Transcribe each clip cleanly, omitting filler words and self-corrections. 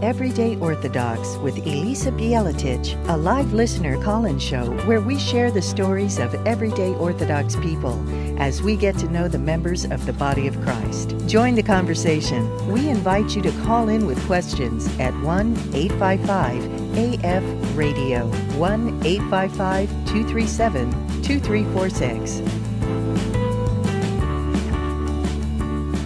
Everyday Orthodox with Elisa Bielatich, a live listener call-in show where we share the stories of everyday Orthodox people as we get to know the members of the body of Christ. Join the conversation. We invite you to call in with questions at 1-855-AF-RADIO, 1-855-237-2346.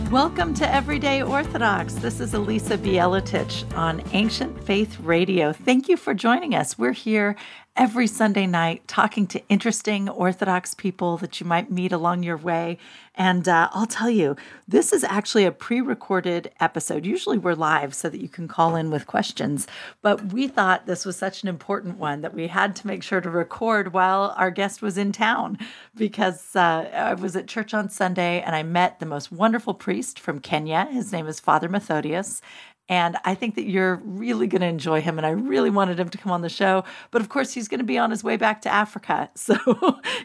Welcome to Everyday Orthodox. This is Elisa Bielatich on Ancient Faith Radio. Thank you for joining us. We're here every Sunday night talking to interesting Orthodox people that you might meet along your way. And I'll tell you, this is actually a pre-recorded episode. Usually we're live so that you can call in with questions. But we thought this was such an important one that we had to make sure to record while our guest was in town, because I was at church on Sunday and I met the most wonderful priest from Kenya. His name is Father Methodius. And I think that you're really going to enjoy him. And I really wanted him to come on the show. But of course, he's going to be on his way back to Africa. So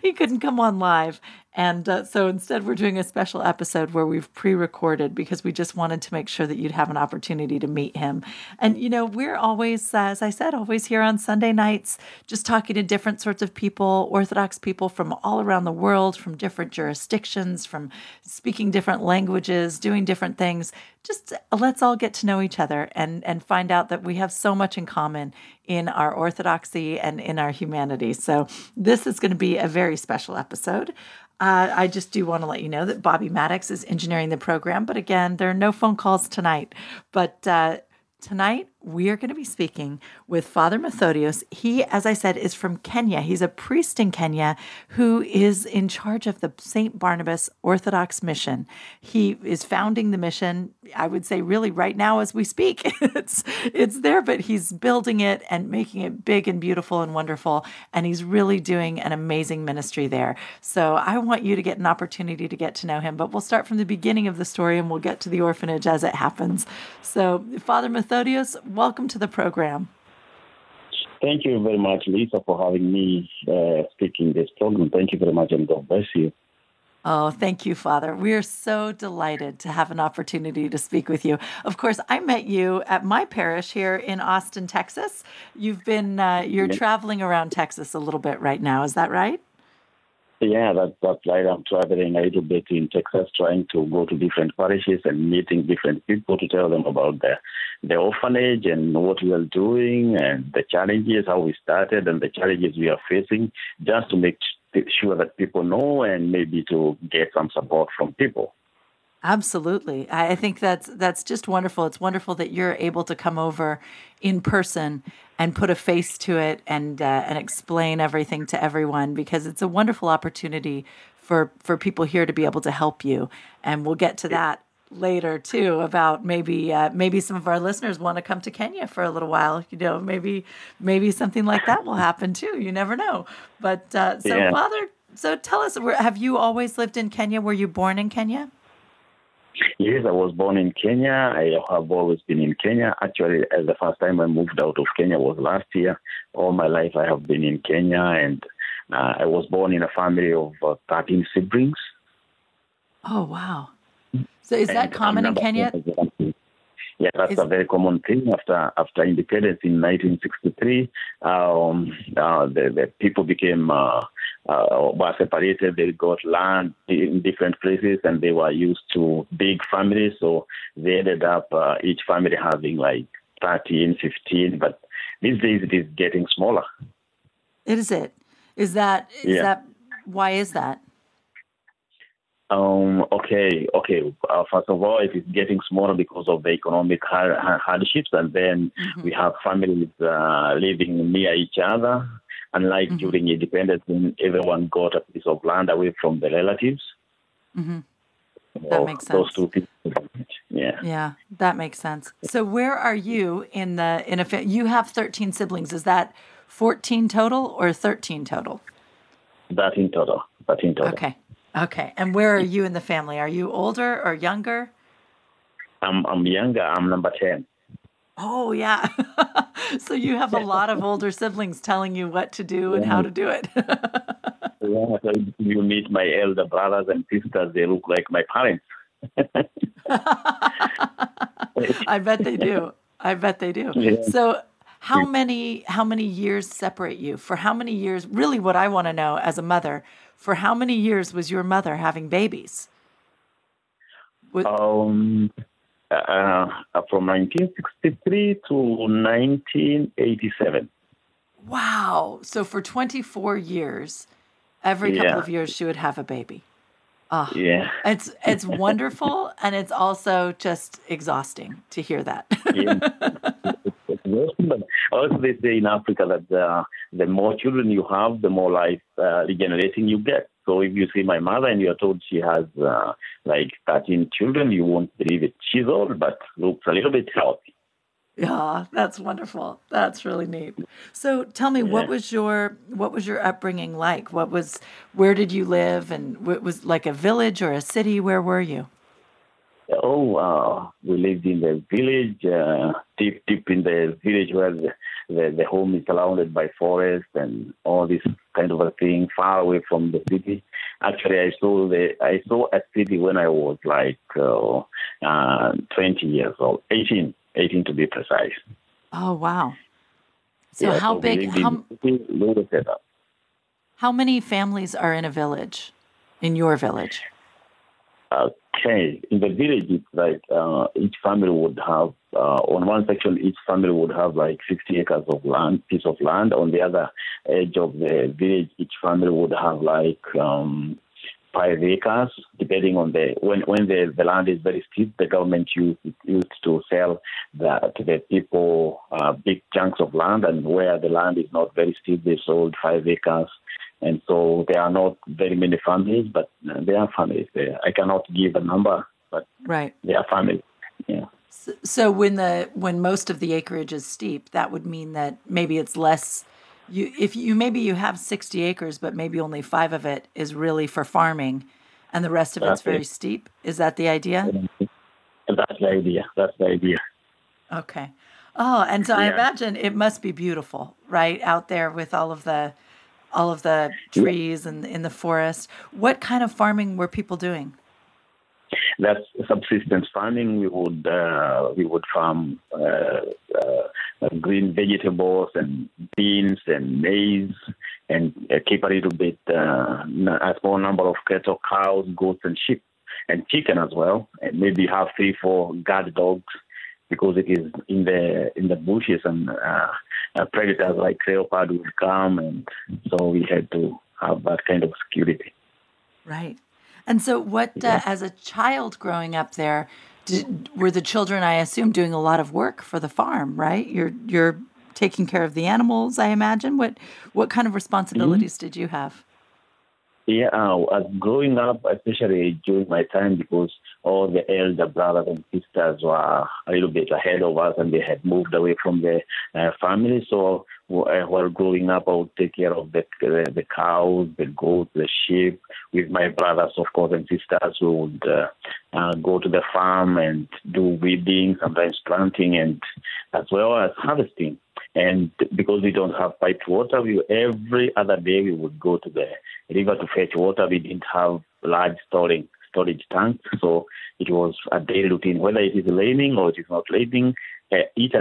he couldn't come on live. And so instead, we're doing a special episode where we've pre-recorded because we just wanted to make sure that you'd have an opportunity to meet him. And, you know, we're always, as I said, always here on Sunday nights, just talking to different sorts of people, Orthodox people from all around the world, from different jurisdictions, from speaking different languages, doing different things. Just let's all get to know each other and find out that we have so much in common in our orthodoxy and in our humanity. So this is going to be a very special episode. I just do want to let you know that Bobby Maddox is engineering the program. But again, there are no phone calls tonight. But tonight, we are going to be speaking with Father Methodios. He, as I said, is from Kenya. He's a priest in Kenya who is in charge of the St. Barnabas Orthodox Mission. He is founding the mission, I would say, really right now as we speak. It's there, but he's building it and making it big and beautiful and wonderful. And he's really doing an amazing ministry there. So I want you to get an opportunity to get to know him. But we'll start from the beginning of the story and we'll get to the orphanage as it happens. So Father Methodios, welcome to the program. Thank you very much, Lisa, for having me speaking this program. Thank you very much, and God bless you. Oh, thank you, Father. We are so delighted to have an opportunity to speak with you. Of course, I met you at my parish here in Austin, Texas. You've been, you're traveling around Texas a little bit right now. Is that right? Yeah, that's right. I'm traveling a little bit in Texas, trying to go to different parishes and meeting different people to tell them about the orphanage and what we are doing and the challenges, how we started and the challenges we are facing, just to make sure that people know and maybe to get some support from people. Absolutely. I think that's just wonderful. It's wonderful that you're able to come over in person and put a face to it and explain everything to everyone, because it's a wonderful opportunity for people here to be able to help you. And we'll get to that later too, about maybe some of our listeners want to come to Kenya for a little while. You know, maybe something like that will happen too. You never know. But Father, so tell us, have you always lived in Kenya? Were you born in Kenya? Yes, I was born in Kenya. I have always been in Kenya. Actually, the first time I moved out of Kenya was last year. All my life I have been in Kenya, and I was born in a family of 13 siblings. Oh, wow. So is that common in Kenya? Yeah, that's a very common thing. After independence in 1963, the people became were separated. They got land in different places, and they were used to big families. So they ended up each family having like 13, 15. But these days it is getting smaller. Is that why is that? Okay. First of all, it is getting smaller because of the economic hardships, and then we have families living near each other. Unlike during independence, when everyone got a piece of land away from the relatives. Mm-hmm. That makes sense. Those two people. Yeah, that makes sense. So where are you you have 13 siblings. Is that 14 total or 13 total? 13 total. Okay. And where are you in the family? Are you older or younger? I'm younger. I'm number 10. Oh, yeah. So you have a lot of older siblings telling you what to do and how to do it. Yeah, so you meet my elder brothers and sisters. They look like my parents. I bet they do. I bet they do. Yeah. So how many years separate you? For how many years, really what I want to know as a mother, for how many years was your mother having babies? From 1963 to 1987. Wow. So for 24 years, every couple of years she would have a baby. Oh, Yeah. it's wonderful, and it's also just exhausting to hear that. But also they say in Africa that the more children you have, the more life regenerating you get. So if you see my mother and you're told she has like 13 children, you won't believe it. She's old, but looks a little bit healthy. Yeah, that's wonderful. That's really neat. So tell me, what was your upbringing like? Where did you live, and what was like a village or a city? Where were you? We lived in the village, deep in the village where the home is surrounded by forest and all this kind of a thing, far away from the city. Actually, I saw a city when I was like 20 years old, 18 to be precise. Oh, wow. So how big, how many families are in a village, in your village? Okay, in the village, it's like each family would have, on one section, each family would have like 60 acres of land, piece of land. On the other edge of the village, each family would have like 5 acres, depending on when the land is very steep, the government used to sell to the people big chunks of land, and where the land is not very steep, they sold 5 acres. And so there are not very many families, but there are families there. I cannot give a number, but right. There are families. Yeah. So when most of the acreage is steep, that would mean that maybe it's less. Maybe you have 60 acres, but maybe only 5 of it is really for farming, and the rest of it's very steep. Is that the idea? That's the idea. Okay. Oh, and so I imagine it must be beautiful, right, out there with all of the trees and in the forest. What kind of farming were people doing? That's subsistence farming. We would farm green vegetables and beans and maize, and keep a little bit a small number of cattle, cows, goats, and sheep, and chicken as well, and maybe have 3-4 guard dogs, because it is in the bushes, and predators like leopard would come, and so we had to have that kind of security. Right. And so what, as a child growing up there, were the children, I assume, doing a lot of work for the farm, right? You're taking care of the animals, I imagine. What kind of responsibilities did you have? Yeah, as growing up, especially during my time, because all the elder brothers and sisters were a little bit ahead of us, and they had moved away from the family. So while growing up, I would take care of the cows, the goats, the sheep. With my brothers, of course, and sisters, we would go to the farm and do weeding, sometimes planting, and as well as harvesting. And because we don't have piped water, every other day we would go to the river to fetch water. We didn't have large storage tanks, so it was a daily routine. Whether it is raining or it is not raining, at least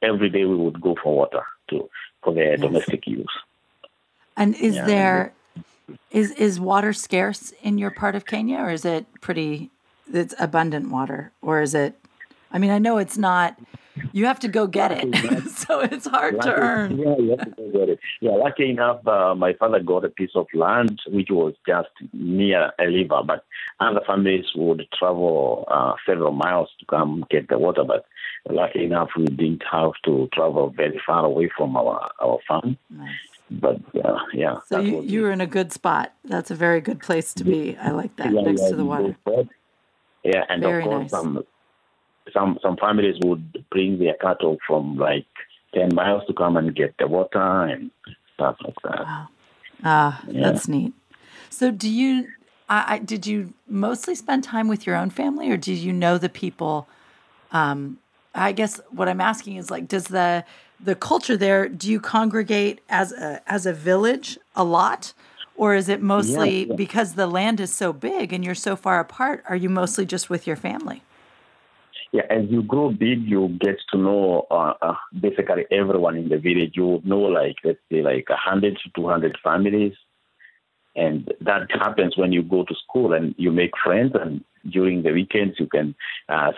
every day we would go for water for the domestic use. And is water scarce in your part of Kenya, or is it it's abundant water, or is it? I mean, I know it's not. You have to go get it, so it's hard to earn. Yeah, you have to go get it. Yeah, lucky enough, my father got a piece of land which was just near a river, but other families would travel several miles to come get the water. But lucky enough, we didn't have to travel very far away from our farm. Nice. But So you were in a good spot. That's a very good place to be. I like that, next to the water. Yeah, and very of course, nice. Some families would bring their cattle from like 10 miles to come and get the water and stuff like that. Wow. That's neat. So did you mostly spend time with your own family, or did you know the people? I guess what I'm asking is, like, does the culture there, do you congregate as a village a lot? Or is it mostly because the land is so big and you're so far apart, are you mostly just with your family? as you grow big, you get to know basically everyone in the village. You know, like, let's say, like 100 to 200 families. And that happens when you go to school and you make friends. And during the weekends, you can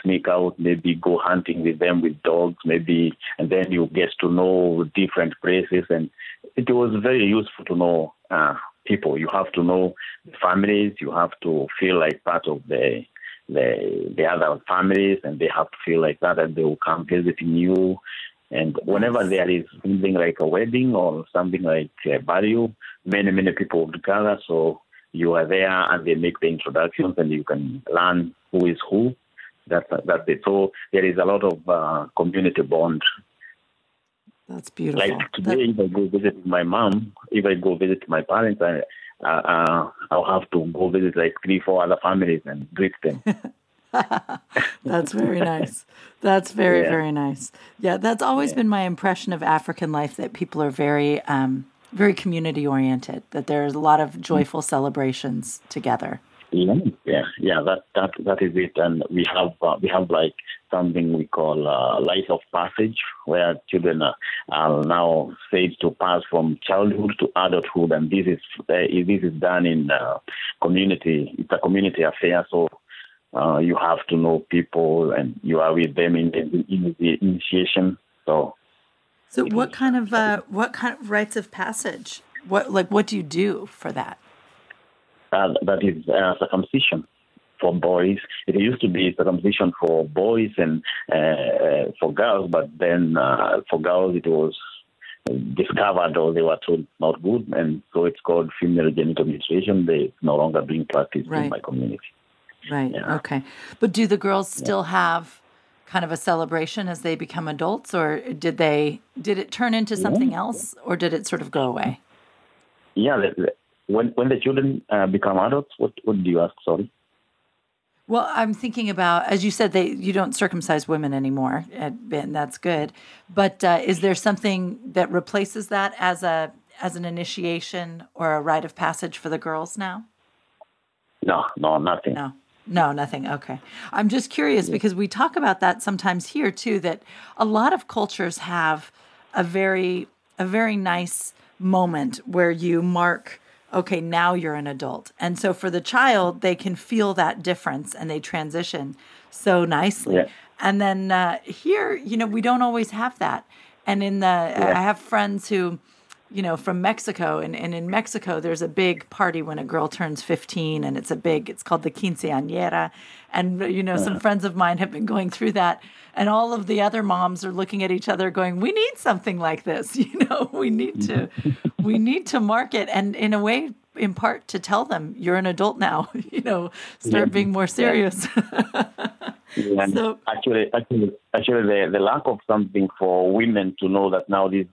sneak out, maybe go hunting with them with dogs, maybe. And then you get to know different places. And it was very useful to know people. You have to know the families. You have to feel like part of the other families, and they have to feel like that, and they will come visiting you. And whenever there is something like a wedding or something like a burial, many people will gather. So you are there, and they make the introductions, and you can learn who is who. That's it. So there is a lot of community bond. That's beautiful. Like today, if I go visit my mom, if I go visit my parents, I'll have to go visit like 3-4 other families and greet them. That's very nice. That's very nice. Yeah, that's always been my impression of African life, that people are very, very community oriented, that there's a lot of joyful celebrations together. Yeah. That is it. And we have like something we call life of passage, where children are now said to pass from childhood to adulthood, and this is done in community. It's a community affair, so you have to know people, and you are with them in the initiation. So what kind of rites of passage? What do you do for that? That is circumcision for boys. It used to be circumcision for boys and for girls, but then for girls it was discovered, or they were told not good, and so it's called female genital mutilation. It's no longer being practiced in my community. Right. Yeah. Okay. But do the girls still have kind of a celebration as they become adults, or did it turn into something else, or did it sort of go away? Yeah. When the children become adults, what do you ask? Sorry. Well, I'm thinking about, as you said, you don't circumcise women anymore, and that's good. But is there something that replaces that as an initiation or a rite of passage for the girls now? No, nothing. No, nothing. Okay. I'm just curious because we talk about that sometimes here too, that a lot of cultures have a very nice moment where you mark, okay, now you're an adult. And so for the child, they can feel that difference and they transition so nicely. Yeah. And then here, we don't always have that. And I have friends who, from Mexico, and in Mexico, there's a big party when a girl turns 15, and it's called the quinceañera. And, some friends of mine have been going through that, and all of the other moms are looking at each other going, we need something like this. We need to mark it. And in a way, in part to tell them you're an adult now, start being more serious. So, actually, the lack of something for women to know that now this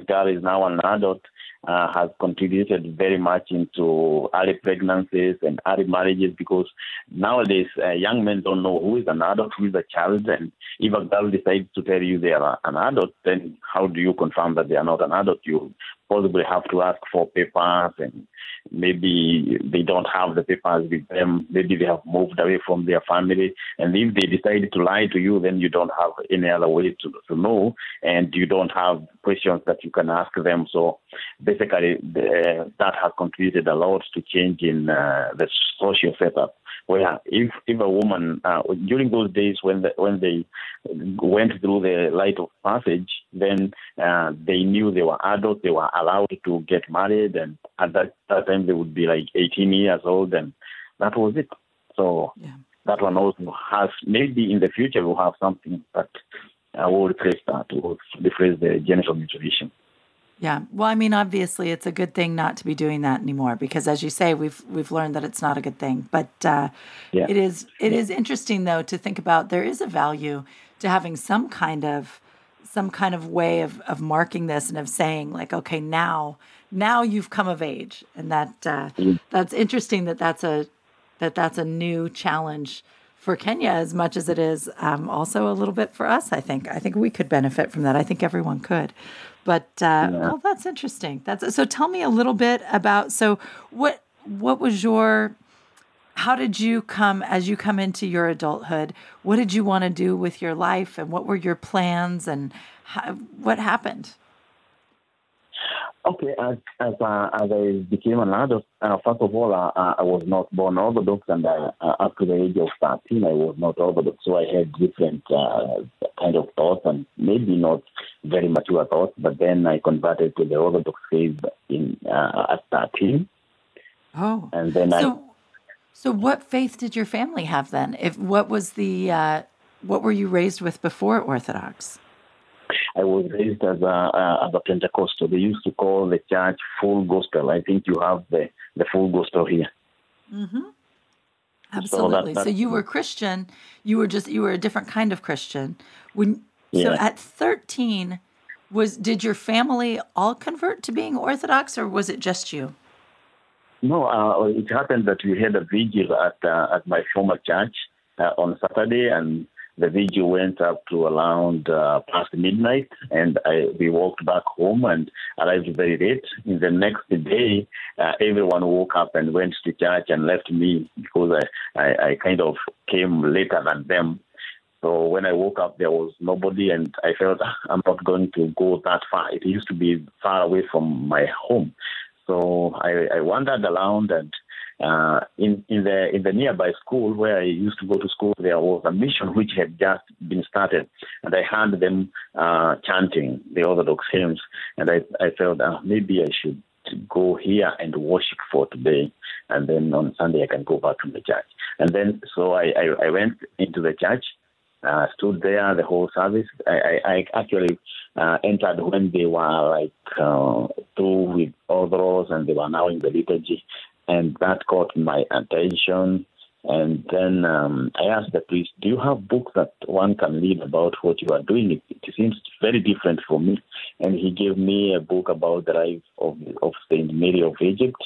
girl is now an adult has contributed very much into early pregnancies and early marriages, because nowadays young men don't know who is an adult, who is a child, and if a girl decides to tell you they are an adult, then how do you confirm that they are not an adult? You possibly have to ask for papers, and maybe they don't have the papers with them. Maybe they have moved away from their family, and if they decide to lie to you, then you don't have any other way to know, and you don't have questions that you can ask them. So basically, that has contributed a lot to change in the social setup. Where if a woman during those days when they went through the rite of passage, then they knew they were adults, they were allowed to get married, and at that time they would be like 18 years old, and that was it. So that one also has, maybe in the future we'll have something that will replace that, will replace the genital mutilation. Yeah. Well, I mean, obviously, it's a good thing not to be doing that anymore, because, as you say, we've learned that it's not a good thing. But it is interesting, though, to think about. There is a value to having some kind of way of marking this and of saying, like, okay, now you've come of age, and that's interesting. That's a new challenge for Kenya as much as it is also a little bit for us. I think we could benefit from that. I think everyone could. But well, that's interesting. So tell me a little bit about, so what was your How did you as you come into your adulthood, what did you want to do with your life, and what were your plans, and what happened? Okay, as I became an adult, first of all, I was not born Orthodox, and up to the age of 13, I was not Orthodox. So I had different kind of thoughts, and maybe not very mature thoughts. But then I converted to the Orthodox faith at 13. Oh, and then so what faith did your family have then? What were you raised with before Orthodox? I was raised as a Pentecostal. They used to call the church full gospel. I think you have the full gospel here. Mm-hmm. Absolutely. So you were Christian. You were a different kind of Christian. So at 13, did your family all convert to being Orthodox, or was it just you? No, it happened that we had a vigil at my former church on Saturday, and the vigil went up to around past midnight, and we walked back home and arrived very late. In the next day, everyone woke up and went to church and left me because I kind of came later than them. So when I woke up, there was nobody, and I felt I'm not going to go that far. It used to be far away from my home. So I wandered around, and in the nearby school where I used to go to school, there was a mission which had just been started, and I heard them chanting the Orthodox hymns, and I felt maybe I should go here and worship for today, and then on Sunday I can go back to the church. And then so I went into the church, stood there the whole service. I actually entered when they were through with all the roles, and they were now in the liturgy. And that caught my attention. And then I asked the priest, do you have books that one can read about what you are doing? It seems very different for me. And he gave me a book about the life of Saint Mary of Egypt,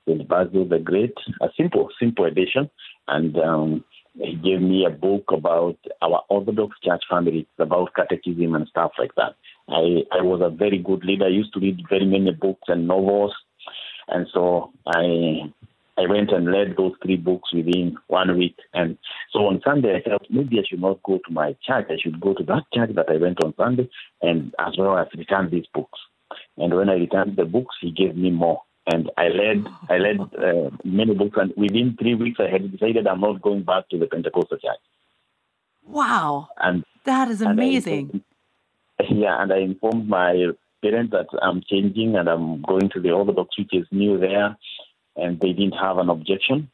Saint Basil the Great, a simple edition. And he gave me a book about our Orthodox church family, about catechism and stuff like that. I was a very good reader. I used to read very many books and novels. And so I went and read those 3 books within 1 week. And so on Sunday, I felt maybe I should not go to my church. I should go to that church that I went on Sunday, and as well as return these books. And when I returned the books, he gave me more. And I read many books. And within 3 weeks, I had decided I'm not going back to the Pentecostal church. Wow. And that is amazing. And I informed my parents that I'm changing and I'm going to the Orthodox, which is new there, and they didn't have an objection.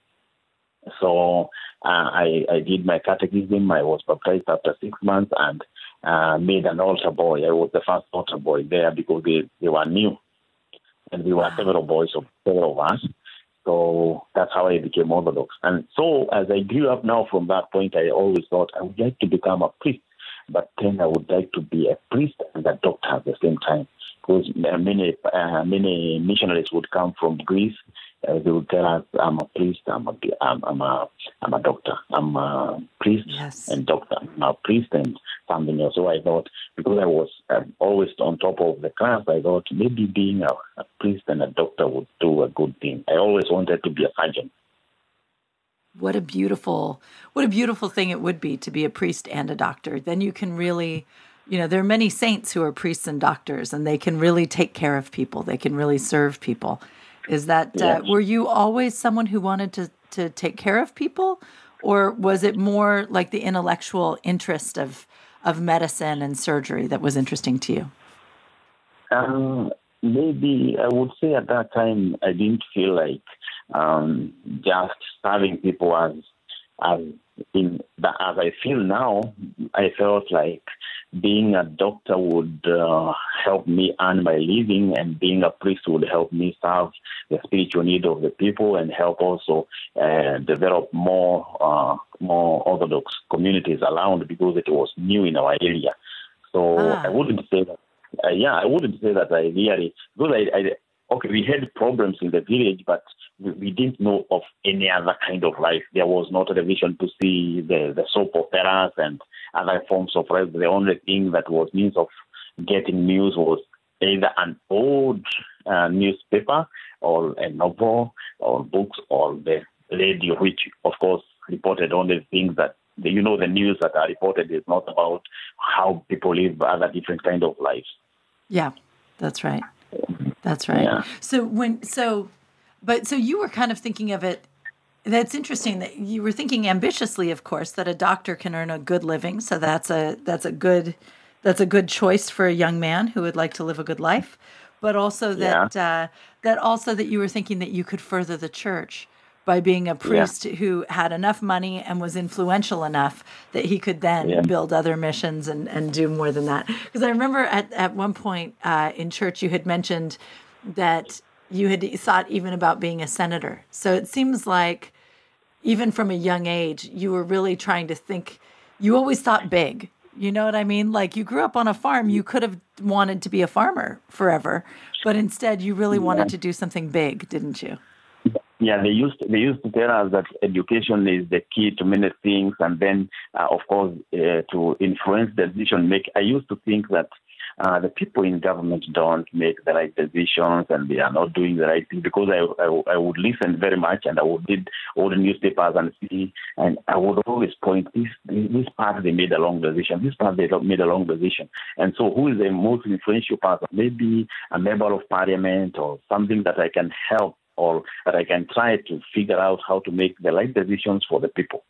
So I did my catechism. I was baptized after 6 months and made an altar boy. I was the first altar boy there because they were new, and we were several boys of several of us. So that's how I became Orthodox. And so as I grew up now, from that point, I always thought I would like to become a priest, but then I would like to be a priest and a doctor at the same time. Because many missionaries would come from Greece. They would tell us, "I'm a priest. I'm a doctor. I'm a priest and doctor. I'm a priest and something else." So I thought, because I was always on top of the class, I thought maybe being a priest and a doctor would do a good thing. I always wanted to be a surgeon. What a beautiful thing it would be to be a priest and a doctor. Then you can really, there are many saints who are priests and doctors, and they can really take care of people. They can really serve people. Is that, were you always someone who wanted to take care of people, or was it more like the intellectual interest of medicine and surgery that was interesting to you? Maybe I would say at that time I didn't feel like just serving people as I feel now. I felt like being a doctor would help me earn my living, and being a priest would help me serve the spiritual need of the people and help also develop more Orthodox communities around, because it was new in our area. So I wouldn't say that. I wouldn't say that I really, because we had problems in the village, but we didn't know of any other kind of life. There was no television to see the soap operas and other forms of life. The only thing that was means of getting news was either an old newspaper or a novel or books or the radio, which of course reported only things that the news that are reported is not about how people live other different kind of lives. Yeah, that's right. That's right. Yeah. So you were kind of thinking of it. That's interesting that you were thinking ambitiously, of course, that a doctor can earn a good living. So that's a good choice for a young man who would like to live a good life. But also that you were thinking that you could further the church by being a priest who had enough money and was influential enough that he could then build other missions and do more than that. Because I remember at one point in church you had mentioned that you had thought even about being a senator. So it seems like even from a young age, you were really trying to think, you always thought big. You know what I mean? Like you grew up on a farm, you could have wanted to be a farmer forever, but instead you really wanted to do something big, didn't you? Yeah, they used to tell us that education is the key to many things, and then, of course, to influence the decision making. I used to think that the people in government don't make the right decisions, and they are not doing the right thing, because I would listen very much, and I would read all the newspapers and see, and I would always point this part they made a wrong decision, this part they made a wrong decision, and so who is the most influential person? Maybe a member of parliament or something that I can help, or that I can try to figure out how to make the right decisions for the people.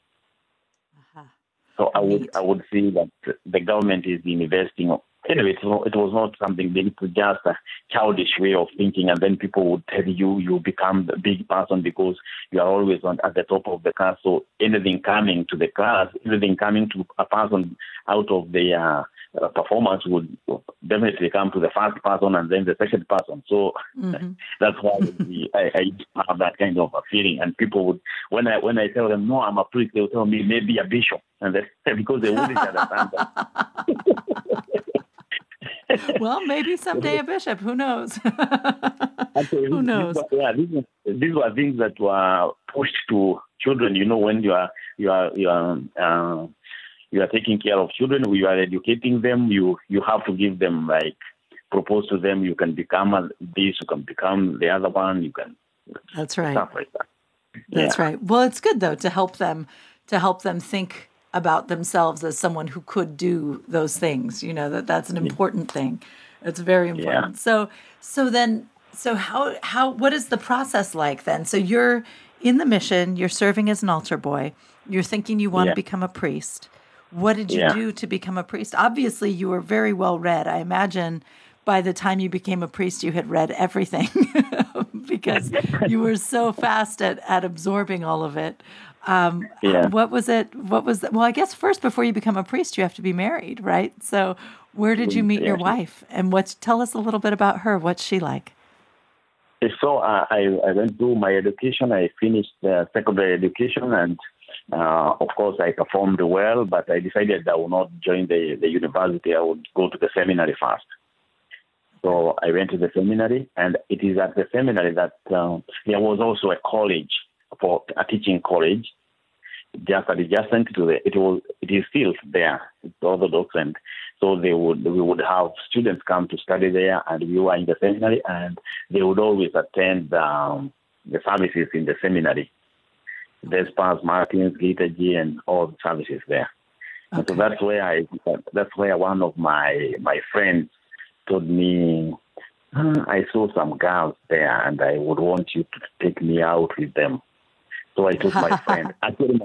So I would say that the government is investing. Anyway, it was not something big. It was just a childish way of thinking, and then people would tell you become the big person because you are always at the top of the class. So anything coming to the class, anything coming to a person out of the performance would definitely come to the first person and then the second person. So that's why I have that kind of a feeling. And people would, when I tell them, no, I'm a priest, they'll tell me maybe a bishop. And because they wouldn't understand that. Well, maybe someday a bishop. Who knows? Actually, who knows? These were things that were pushed to children. When you are taking care of children, you are educating them. You have to give them, like, propose to them. You can become this. You can become the other one. You can. That's right. Stuff like that. That's right. Well, it's good though to help them think about themselves as someone who could do those things. That's an important thing. It's very important. So how what is the process like then? So you're in the mission, you're serving as an altar boy, you're thinking you want to become a priest. What did you do to become a priest? Obviously you were very well read. I imagine by the time you became a priest you had read everything because you were so fast at absorbing all of it. What was it? Well, I guess first, before you become a priest, you have to be married, right? So where did you meet your wife? And tell us a little bit about her. What's she like? So I went through my education. I finished secondary education, and of course I performed well, but I decided I would not join the university. I would go to the seminary first. So I went to the seminary, and it is at the seminary that there was also a college, for a teaching college, just adjacent to it is still there. It's Orthodox, and so we would have students come to study there, and we were in the seminary, and they would always attend the services in the seminary, Vespers, Martins, liturgy, and all the services there. Okay. And so that's where one of my friends told me, I saw some girls there, and I would want you to take me out with them. So I took my friend. Actually,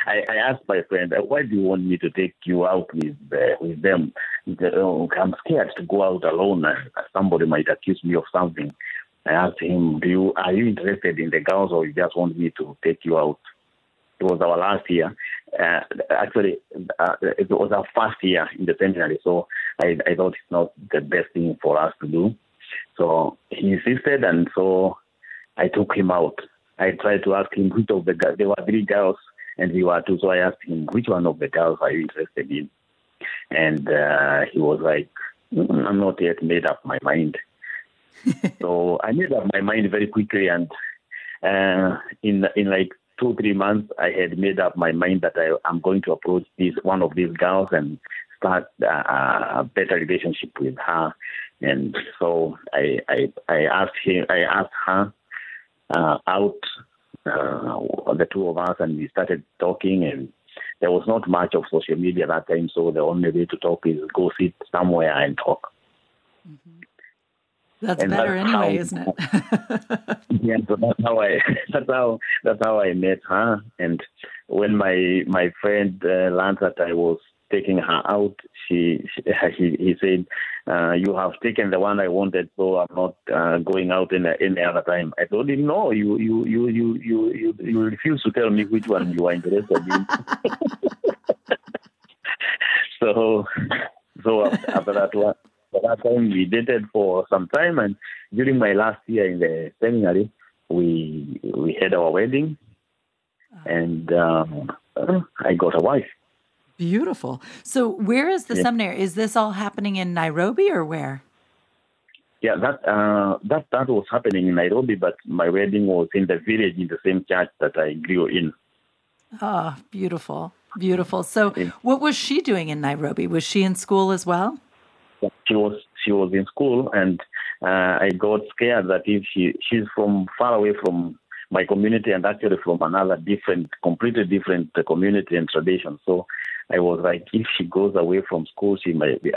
I asked my friend, why do you want me to take you out with them? I'm scared to go out alone. Somebody might accuse me of something. I asked him, are you interested in the girls, or you just want me to take you out? It was our last year. Actually, it was our first year in the seminary, so I thought it's not the best thing for us to do. So he insisted, and so I took him out. I tried to ask him which of the girls. There were 3 girls, and we were 2. So I asked him, which one of the girls are you interested in? And he was like, I'm not yet made up my mind. So I made up my mind very quickly, and in like 2-3 months, I had made up my mind that I'm going to approach one of these girls and start a better relationship with her. And so I asked her out the two of us, and we started talking, and there was not much of social media at that time, so the only way to talk is go sit somewhere and talk. Mm-hmm. That's better anyway, isn't it? Yeah, so that's how I met her. And when my friend learned that I was taking her out, he said, "You have taken the one I wanted, so I'm not going out any other time." I told him, "No, you refuse to tell me which one you are interested in." So after that time, we dated for some time, and during my last year in the seminary, we had our wedding, and I got a wife. Beautiful. So where is the seminary? Is this all happening in Nairobi or where? Yeah, that was happening in Nairobi, but my wedding was in the village in the same church that I grew in. Oh, beautiful. Beautiful. So what was she doing in Nairobi? Was she in school as well? She was in school, and I got scared that if she's from far away from my community and actually from another completely different community and tradition. So I was like, if she goes away from school,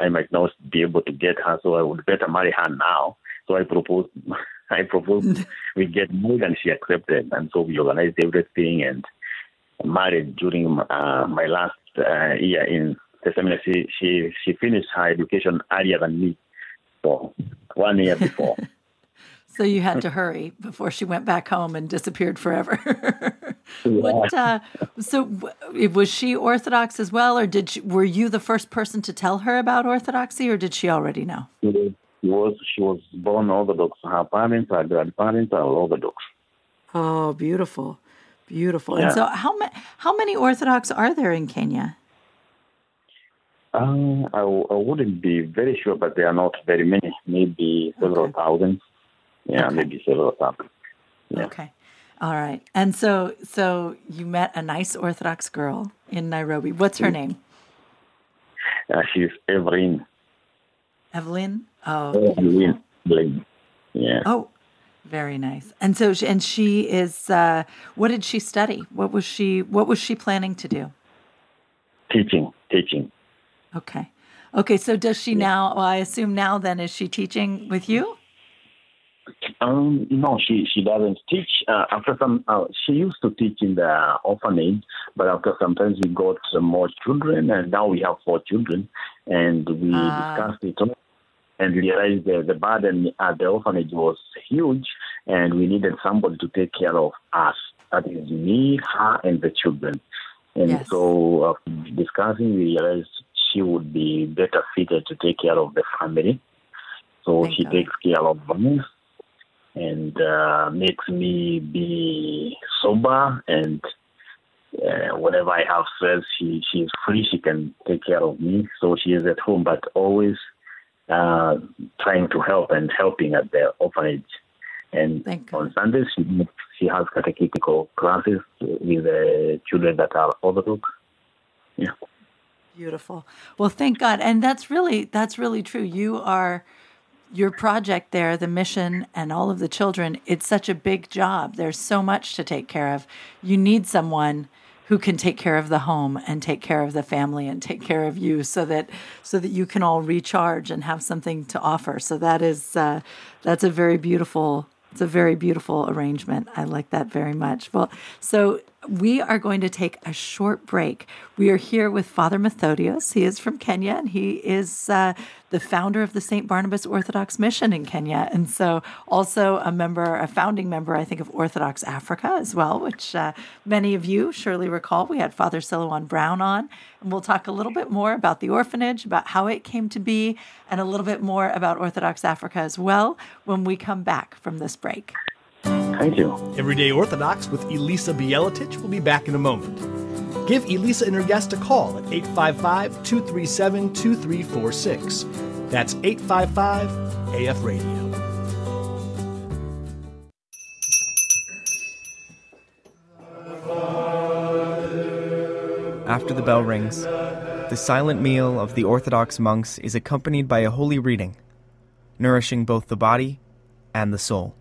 I might not be able to get her. So I would better marry her now. So I proposed we get married, and she accepted. And so we organized everything and married during my last year in the seminary. She finished her education earlier than me, so 1 year before. So you had to hurry before she went back home and disappeared forever. Yeah. Was she Orthodox as well, or were you the first person to tell her about Orthodoxy, or did she already know? She was born Orthodox. Her parents, her grandparents are Orthodox. Oh, beautiful, beautiful. Yeah. And so, how many Orthodox are there in Kenya? I wouldn't be very sure, but there are not very many. Maybe several thousand. Yeah, okay. Maybe several thousand. Yeah. Okay. All right. And so you met a nice Orthodox girl in Nairobi. What's her name? She's Evelyn. Evelyn? Oh. Evelyn. Yeah. Oh, very nice. And so she is. What did she study? What was she planning to do? Teaching. Okay. So does she now? Well, I assume now. Then is she teaching with you? No, she doesn't teach. After some, she used to teach in the orphanage, but after sometimes we got more children, and now we have 4 children, and we discussed it and realized the burden at the orphanage was huge, and we needed somebody to take care of us. That is me, her, and the children. And so after discussing, we realized she would be better fitted to take care of the family. So she takes care of us and makes me be sober, and whenever I have stress, she's free. She can take care of me. So she is at home, but always trying to help and helping at the orphanage. And on Sundays, she has catechetical classes with the children that are Orthodox. Yeah. Beautiful. Well, thank God. And that's really true. Your project there, the mission and all of the children, it's such a big job. There's so much to take care of. You need someone who can take care of the home and take care of the family and take care of you so that you can all recharge and have something to offer. So that's a very beautiful arrangement. I like that very much. Well, so we are going to take a short break. We are here with Father Methodios. He is from Kenya, and he is the founder of the St. Barnabas Orthodox Mission in Kenya, and so also a founding member, I think, of Orthodox Africa as well, which many of you surely recall. We had Father Silouan Brown on, and we'll talk a little bit more about the orphanage, about how it came to be, and a little bit more about Orthodox Africa as well when we come back from this break. Thank you. Everyday Orthodox with Elisa Bieletich will be back in a moment. Give Elisa and her guest a call at 855-237-2346. That's 855-AF Radio. After the bell rings, the silent meal of the Orthodox monks is accompanied by a holy reading, nourishing both the body and the soul.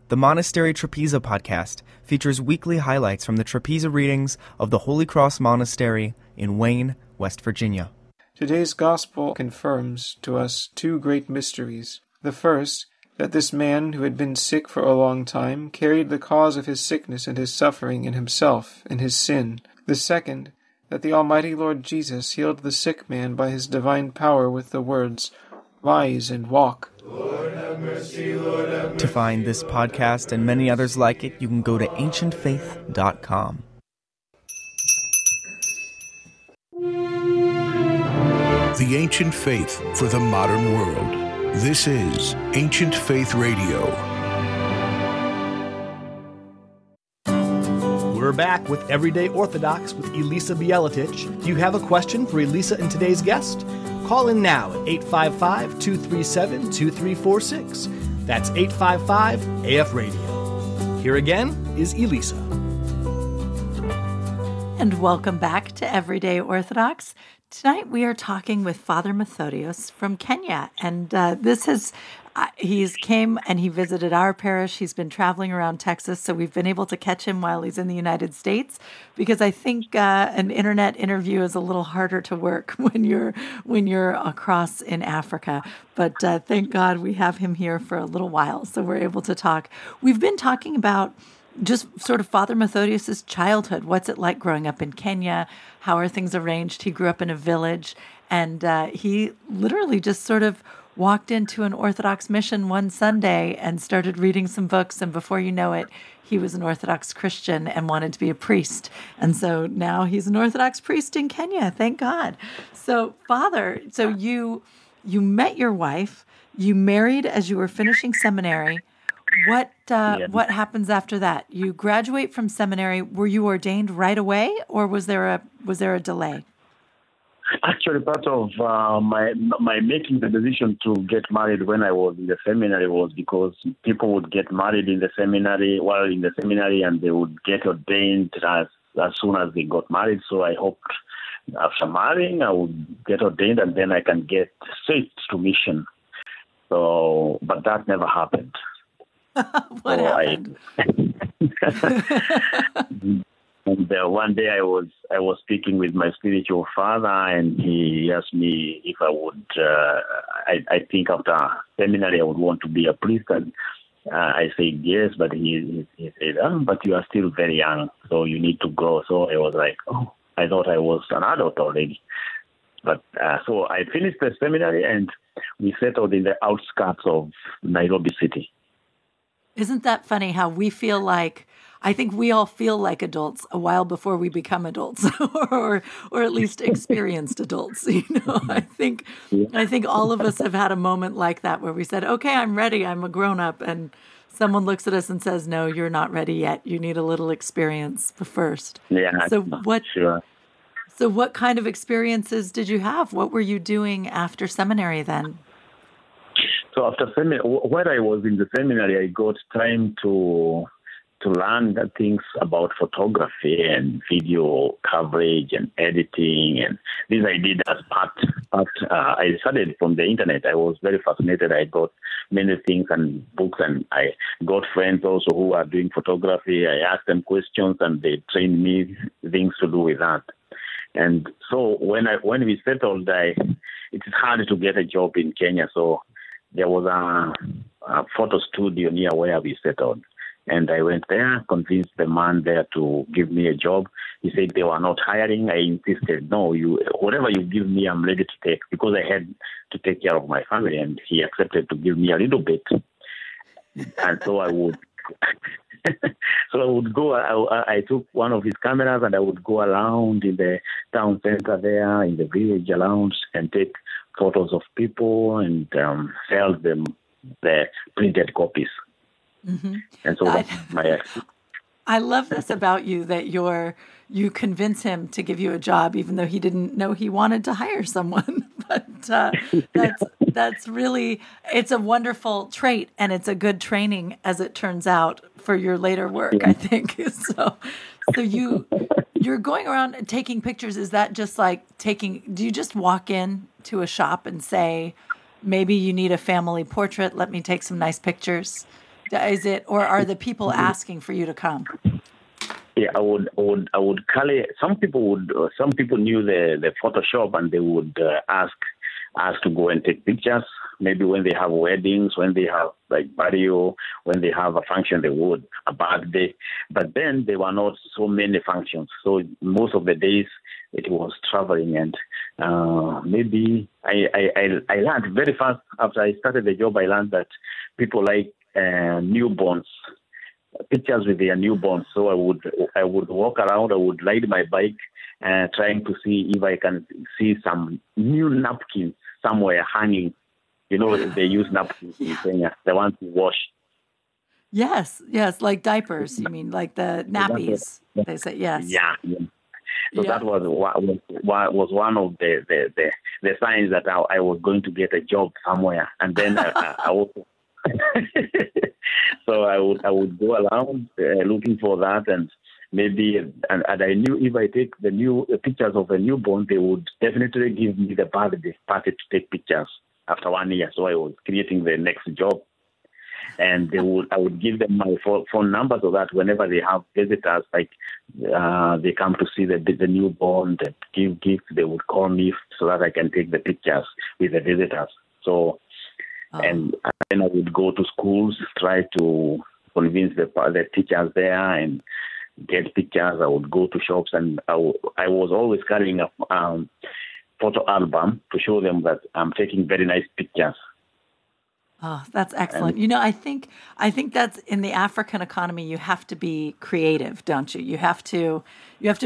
The Monastery Trapeza podcast features weekly highlights from the Trapeza readings of the Holy Cross Monastery in Wayne, West Virginia. Today's Gospel confirms to us two great mysteries. The first, that this man who had been sick for a long time carried the cause of his sickness and his suffering in himself, in his sin. The second, that the Almighty Lord Jesus healed the sick man by his divine power with the words, "Rise and walk." Lord have mercy, Lord have mercy. To find this podcast and many others like it, you can go to ancientfaith.com. The Ancient Faith for the Modern World. This is Ancient Faith Radio. We're back with Everyday Orthodox with Elisa Bielatich. Do you have a question for Elisa and today's guest? Call in now at 855-237-2346. That's 855-AF-RADIO. Here again is Elisa. And welcome back to Everyday Orthodox. Tonight we are talking with Father Methodius from Kenya, and he's came and he visited our parish. He's been traveling around Texas, so we've been able to catch him while he's in the United States, because I think an internet interview is a little harder to work when you're across in Africa. But thank God we have him here for a little while, so we're able to talk. We've been talking about just sort of Father Methodius' childhood. What's it like growing up in Kenya? How are things arranged? He grew up in a village, and he literally just sort of walked into an Orthodox mission one Sunday and started reading some books, and before you know it, he was an Orthodox Christian and wanted to be a priest. And so now he's an Orthodox priest in Kenya, thank God. So, Father, you met your wife, you married as you were finishing seminary. What happens after that? You graduate from seminary. Were you ordained right away, or was there a delay? Actually, part of my making the decision to get married when I was in the seminary was because people would get married in the seminary while in the seminary, and they would get ordained as soon as they got married. So I hoped after marrying I would get ordained, and then I can get straight to mission. So, but that never happened. What happened? And one day I was speaking with my spiritual father, and he asked me if I would. I think after seminary I would want to be a priest, and I said yes. But he said, "But you are still very young, so you need to grow." So I was like, "Oh, I thought I was an adult already." But so I finished the seminary, and we settled in the outskirts of Nairobi city. Isn't that funny how we feel like, I think we all feel like adults a while before we become adults or at least experienced adults. I think all of us have had a moment like that where we said, okay, I'm ready. I'm a grown up. And someone looks at us and says, no, you're not ready yet. You need a little experience first. Yeah. So what kind of experiences did you have? What were you doing after seminary then? So after seminary, when I was in the seminary, I got time to learn things about photography and video coverage and editing, and this I did as part. I studied from the internet. I was very fascinated. I got many things and books, and I got friends also who are doing photography. I asked them questions, and they trained me things to do with that. And so when we settled, it is hard to get a job in Kenya. So there was a photo studio near where we settled. And I went there, convinced the man there to give me a job. He said they were not hiring. I insisted, no, whatever you give me, I'm ready to take, because I had to take care of my family. And he accepted to give me a little bit. And so I would go, I took one of his cameras, and I would go around in the town center there, in the village around, and take photos of people and sell them the printed copies. Mm-hmm. And so that's my... I love this about you, that you convince him to give you a job, even though he didn't know he wanted to hire someone. But that's really, it's a wonderful trait, and it's a good training, as it turns out, for your later work, I think. So you're going around and taking pictures. Is that just like do you just walk in to a shop and say, maybe you need a family portrait, let me take some nice pictures? Is it, or are the people asking for you to come? Yeah, I would call it. Some people knew the Photoshop, and they would ask to go and take pictures. Maybe when they have weddings, when they have like burial, when they have a function, they would, a birthday. But then there were not so many functions. So most of the days it was traveling, and maybe I learned very fast after I started the job. I learned that people like newborns, pictures with their newborns. So I would walk around. I would ride my bike, trying to see if I can see some new napkins somewhere hanging. You know, they use napkins in Kenya. They want to wash. Yes, like diapers. You mean like the nappies? They say yes. Yeah. So that was one of the signs that I was going to get a job somewhere, and then I also. So I would go around looking for that, and maybe and I knew if I take the new pictures of a newborn, they would definitely give me the birthday party to take pictures after 1 year. So I was creating the next job, and I would give them my phone number so that whenever they have visitors, like they come to see the newborn, that give gifts, they would call me so that I can take the pictures with the visitors. So. And then I would go to schools, try to convince the teachers there and get pictures. I would go to shops, and I was always carrying a photo album to show them that I'm taking very nice pictures. Oh, that's excellent. I think that's in the African economy. You have to be creative, don't you? You have to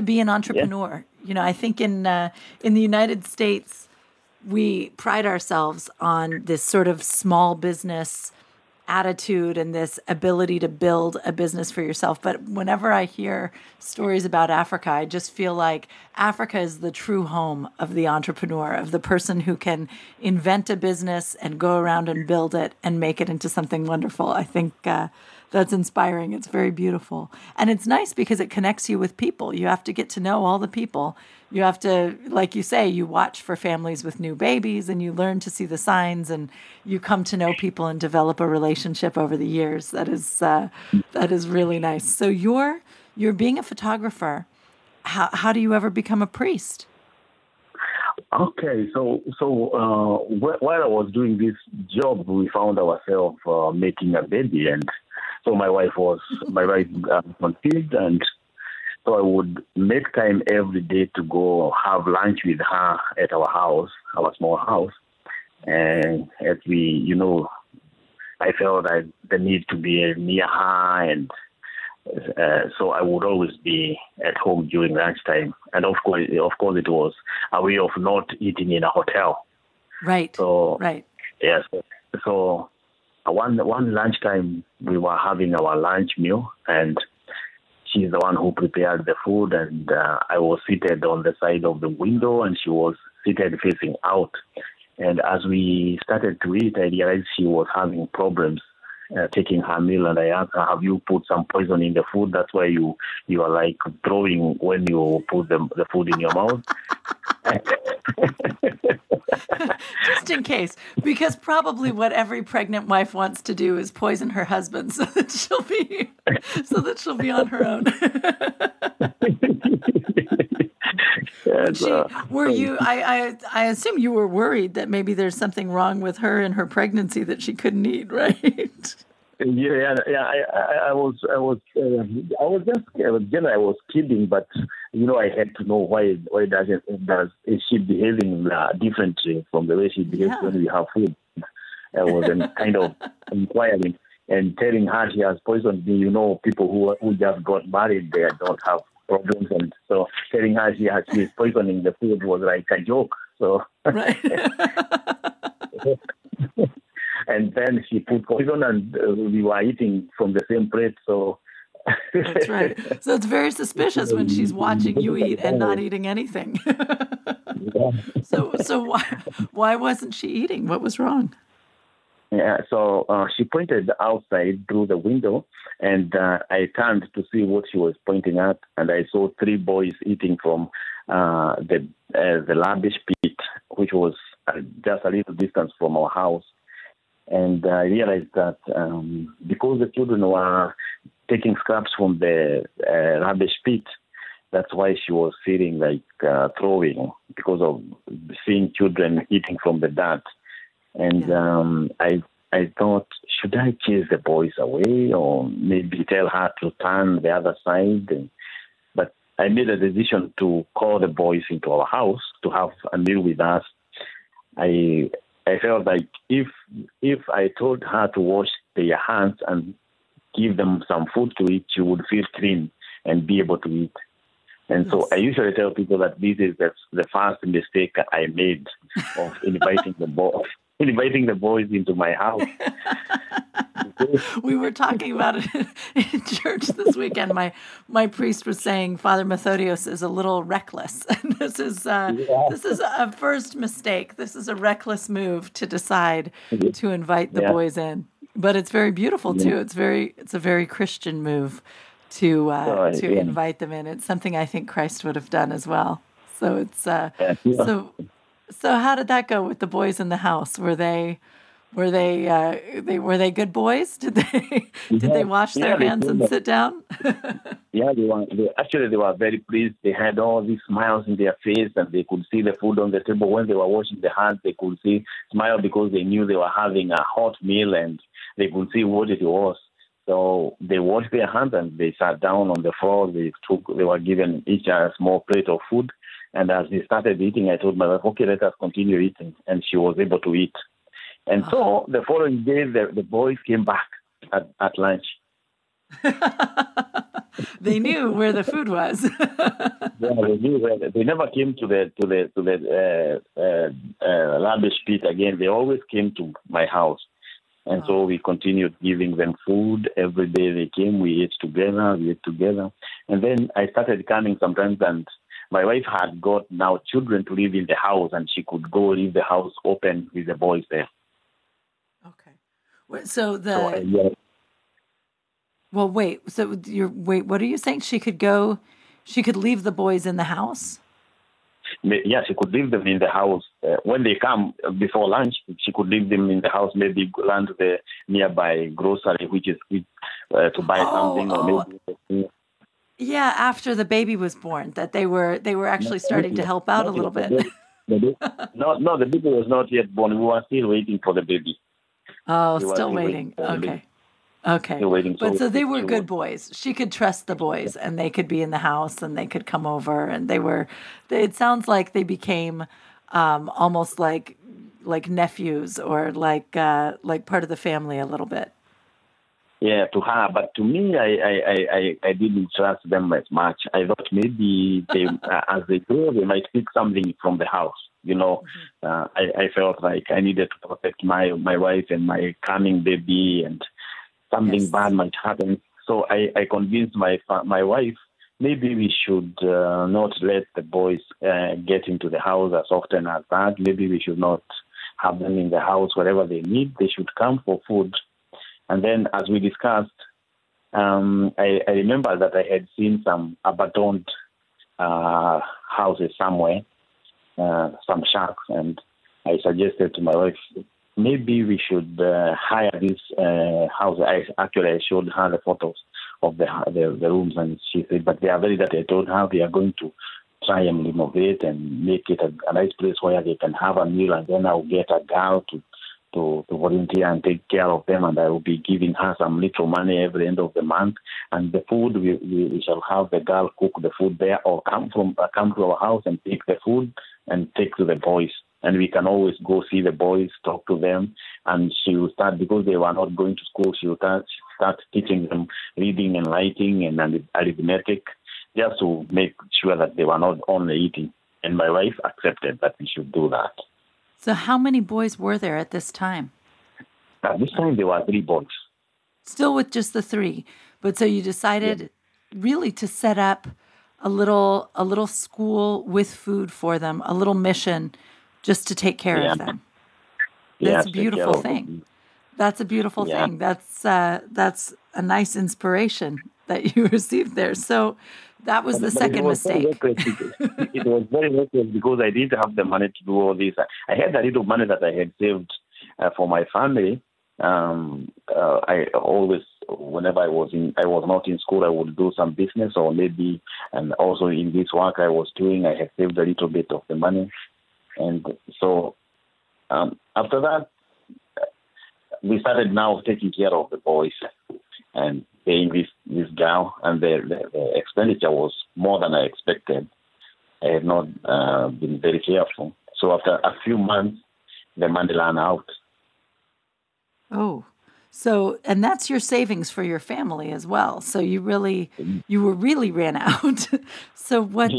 be an entrepreneur. Yeah. I think in the United States, we pride ourselves on this sort of small business attitude and this ability to build a business for yourself. But whenever I hear stories about Africa, I just feel like Africa is the true home of the entrepreneur, of the person who can invent a business and go around and build it and make it into something wonderful. I think that's inspiring. It's very beautiful. And it's nice because it connects you with people. You have to get to know all the people. You have to, like you say, you watch for families with new babies, and you learn to see the signs, and you come to know people and develop a relationship over the years. That is really nice. So you're being a photographer. How do you ever become a priest? Okay, so while I was doing this job, we found ourselves making a baby, and so my wife conceived, and so I would make time every day to go have lunch with her at our house, our small house, and as we, I felt the need to be near her, and so I would always be at home during lunchtime, and of course, it was a way of not eating in a hotel. Right. So right. Yes. So one lunchtime we were having our lunch meal, and she's the one who prepared the food, and I was seated on the side of the window, and she was seated facing out. And as we started to eat, I realized she was having problems taking her meal, and I asked her, "Have you put some poison in the food? That's why you are like throwing when you put the food in your mouth." Just in case, because probably what every pregnant wife wants to do is poison her husband so that she'll be on her own. I assume you were worried that maybe there's something wrong with her in her pregnancy that she couldn't eat, right? Yeah. I was kidding, but I had to know why is she behaving differently from the way she behaves when we have food. I was kind of inquiring and telling her she has poisoned me. People who just got married, they don't have problems, and so telling her she's poisoning the food was like a joke. So right. And then she put poison, and we were eating from the same plate. So that's right. So it's very suspicious when she's watching you eat and not eating anything. So why wasn't she eating? What was wrong? Yeah, so she pointed outside through the window, and I turned to see what she was pointing at, and I saw 3 boys eating from the rubbish pit, which was just a little distance from our house. And I realized that because the children were taking scraps from the rubbish pit, that's why she was feeling like throwing, because of seeing children eating from the dirt. And I thought, should I chase the boys away or maybe tell her to turn the other side? But I made a decision to call the boys into our house to have a meal with us. I felt like if I told her to wash their hands and give them some food to eat, she would feel clean and be able to eat. And so I usually tell people that this is the first mistake I made of inviting the boys into my house. We were talking about it in church this weekend. My priest was saying Father Methodius is a little reckless. And this is a first mistake. This is a reckless move to decide to invite the boys in. But it's very beautiful too. It's a very Christian move to invite them in. It's something I think Christ would have done as well. So it's so how did that go with the boys in the house? Were they good boys? Did they wash their hands and sit down? Yeah, they were very pleased. They had all these smiles in their face, and they could see the food on the table. When they were washing their hands, they could smile because they knew they were having a hot meal, and they could see what it was. So they washed their hands and they sat down on the floor. They were given each a small plate of food. And as they started eating, I told my wife, okay, let us continue eating. And she was able to eat. And so the following day, the boys came back at lunch. They knew where the food was. Yeah, they knew where. They never came to the rubbish pit again. They always came to my house. And so we continued giving them food. Every day they came, we ate together. And then I started coming sometimes, and my wife had got now children to live in the house, and she could go leave the house open with the boys there. Okay. So what are you saying? She could leave the boys in the house? Yeah, she could leave them in the house. When they come before lunch, she could leave them in the house, maybe run to the nearby grocery, which is to buy something. Or maybe. Yeah, after the baby was born, that they were actually starting to help out a little bit. No, the baby was not yet born. We were still waiting for the baby. Oh, still waiting. Okay. Okay. But so they were good boys. She could trust the boys, and they could be in the house, and they could come over, and it sounds like they became almost like nephews, or like part of the family a little bit. Yeah, to her, but to me, I didn't trust them as much. I thought maybe they, as they grow, they might pick something from the house. You know, I felt like I needed to protect my wife and my coming baby, and something bad might happen. So I convinced my wife, maybe we should not let the boys get into the house as often as that. Maybe we should not have them in the house wherever they need. They should come for food. And then, as we discussed, I remember that I had seen some abandoned houses somewhere, some shacks, and I suggested to my wife, maybe we should hire this house. I showed her the photos of the rooms, and she said, but they are very dirty. I told her we are going to try and renovate and make it a nice place where they can have a meal, and then I'll get a girl to volunteer and take care of them, and I will be giving her some little money every end of the month. And the food, we shall have the girl cook the food there, or come to our house and take the food and take to the boys. And we can always go see the boys, talk to them, and she will start, because they were not going to school, she will start teaching them reading and writing and arithmetic, just to make sure that they were not only eating. And my wife accepted that we should do that. So how many boys were there at this time? At this time, there were 3 boys. Still with just the 3. But so you decided really to set up a little school with food for them, a little mission just to take care of them. That's a beautiful thing. That's a beautiful thing. That's a nice inspiration that you received there. So that was the second mistake. It was very reckless because I didn't have the money to do all this. I had a little money that I had saved for my family, I always, whenever I was not in school, I would do some business, or maybe, and also in this work I was doing, I had saved a little bit of the money. And so after that, we started now taking care of the boys and paying this girl, and the expenditure was more than I expected. I had not been very careful. So after a few months, the money ran out. Oh, so, and that's your savings for your family as well. So you really ran out. So what,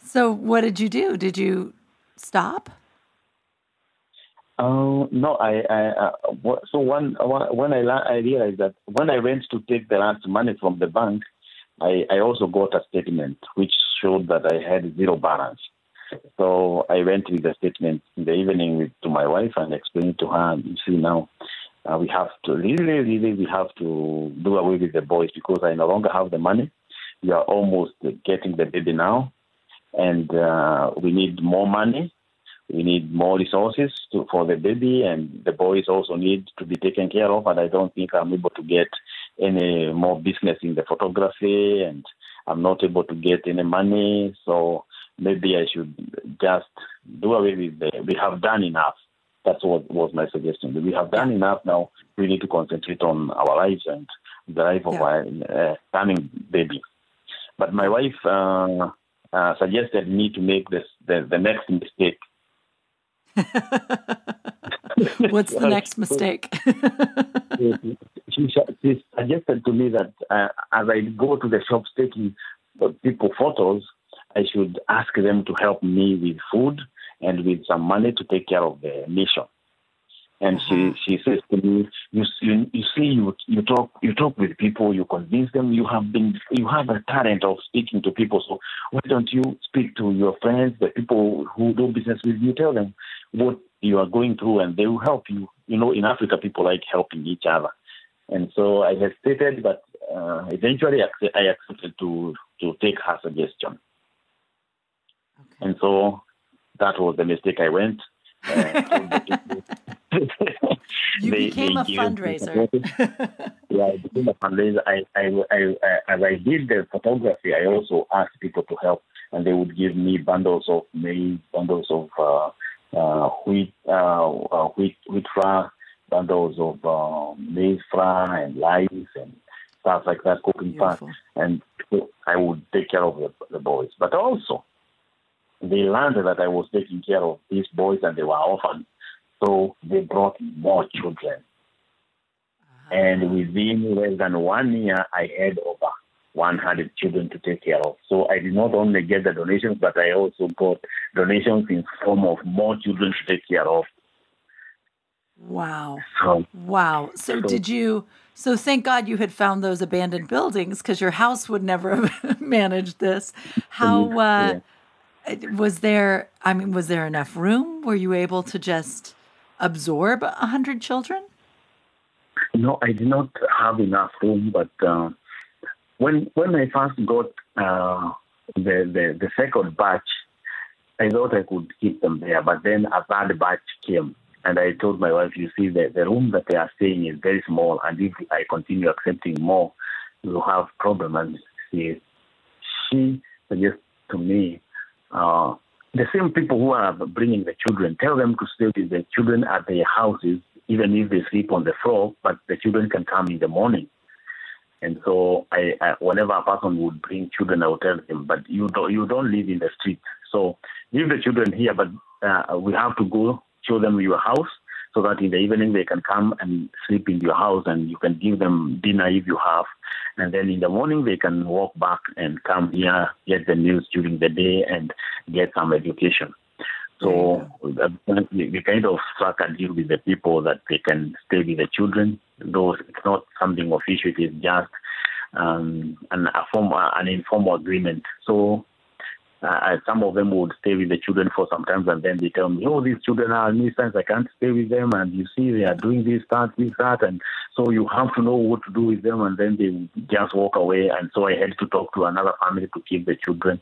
So what did you do? Did you stop? No, so when I realized that when I went to take the last money from the bank, I also got a statement which showed that I had zero balance. So I went with the statement in the evening to my wife and explained to her, you see now, we have to we have to do away with the boys because I no longer have the money. We are almost getting the baby now, and we need more money. We need more resources for the baby, and the boys also need to be taken care of, and I don't think I'm able to get any more business in the photography, and I'm not able to get any money, so maybe I should just do away with we have done enough. That's what was my suggestion. We have done enough now. We need to concentrate on our lives and the life of our coming baby. But my wife suggested me to make the next mistake. What's the next mistake? She suggested to me that as I go to the shops taking people photos, I should ask them to help me with food and with some money to take care of the mission. And she says to me, you talk with people, you convince them, you have a talent of speaking to people. So why don't you speak to your friends, the people who do business with you, tell them what you are going through, and they will help you. You know, in Africa, people like helping each other. And so I hesitated, but eventually I accepted to take her suggestion. Okay. And so that was the mistake I went. You became a fundraiser. I became a fundraiser. As I did the photography, I also asked people to help, and they would give me bundles of maize, bundles of wheat flour, bundles of maize flour and lice and stuff like that, cooking pot, and I would take care of the boys. But also, they learned that I was taking care of these boys and they were orphans. So they brought more children. And within less than 1 year, I had over 100 children to take care of. So I did not only get the donations, but I also got donations in form of more children to take care of. Wow. So thank God you had found those abandoned buildings, because your house would never have managed this. How... Was there enough room? Were you able to just absorb 100 children? No, I did not have enough room, but when I first got the second batch, I thought I could keep them there, but then a third batch came, and I told my wife, you see, the room that they are staying is very small, and if I continue accepting more, we'll have problem. And she suggested to me, the same people who are bringing the children, tell them to stay with the children at their houses, even if they sleep on the floor, but the children can come in the morning. And so I whenever a person would bring children, I would tell them, but you don't live in the street. So leave the children here, but we have to go show them your house so that in the evening they can come and sleep in your house, and you can give them dinner if you have. And then in the morning, they can walk back and come here, get the meals during the day, and get some education. So we kind of struck a deal with the people that they can stay with the children, though it's not something official. It is just an informal agreement. So some of them would stay with the children for some time, and then they tell me, oh, these children are nuisance, I can't stay with them, and you see they are doing this, that, and so you have to know what to do with them, and then they just walk away. And so I had to talk to another family to keep the children.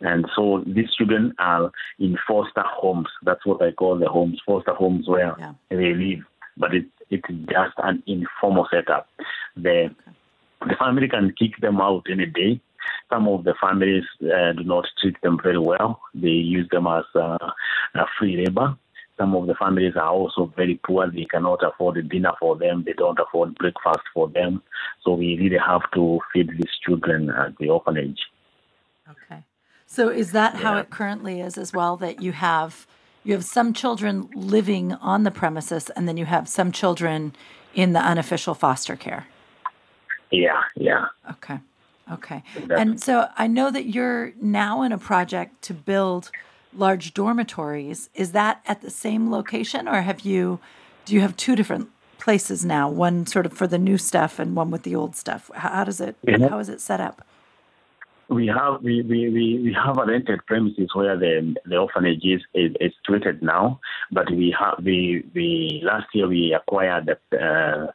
And so these children are in foster homes. That's what I call the homes, foster homes, where they live but it's just an informal setup. The family can kick them out any day. Some of the families do not treat them very well. They use them as free labor. Some of the families are also very poor. They cannot afford a dinner for them. They don't afford breakfast for them. So we really have to feed these children at the orphanage. Okay. So is that how it currently is as well, that you have some children living on the premises and then you have some children in the unofficial foster care? Yeah. Okay. And so I know that you're now in a project to build large dormitories. Is that at the same location, or do you have two different places now? One sort of for the new stuff and one with the old stuff. How is it set up? We have a rented premises where the orphanage is situated now, but last year we acquired a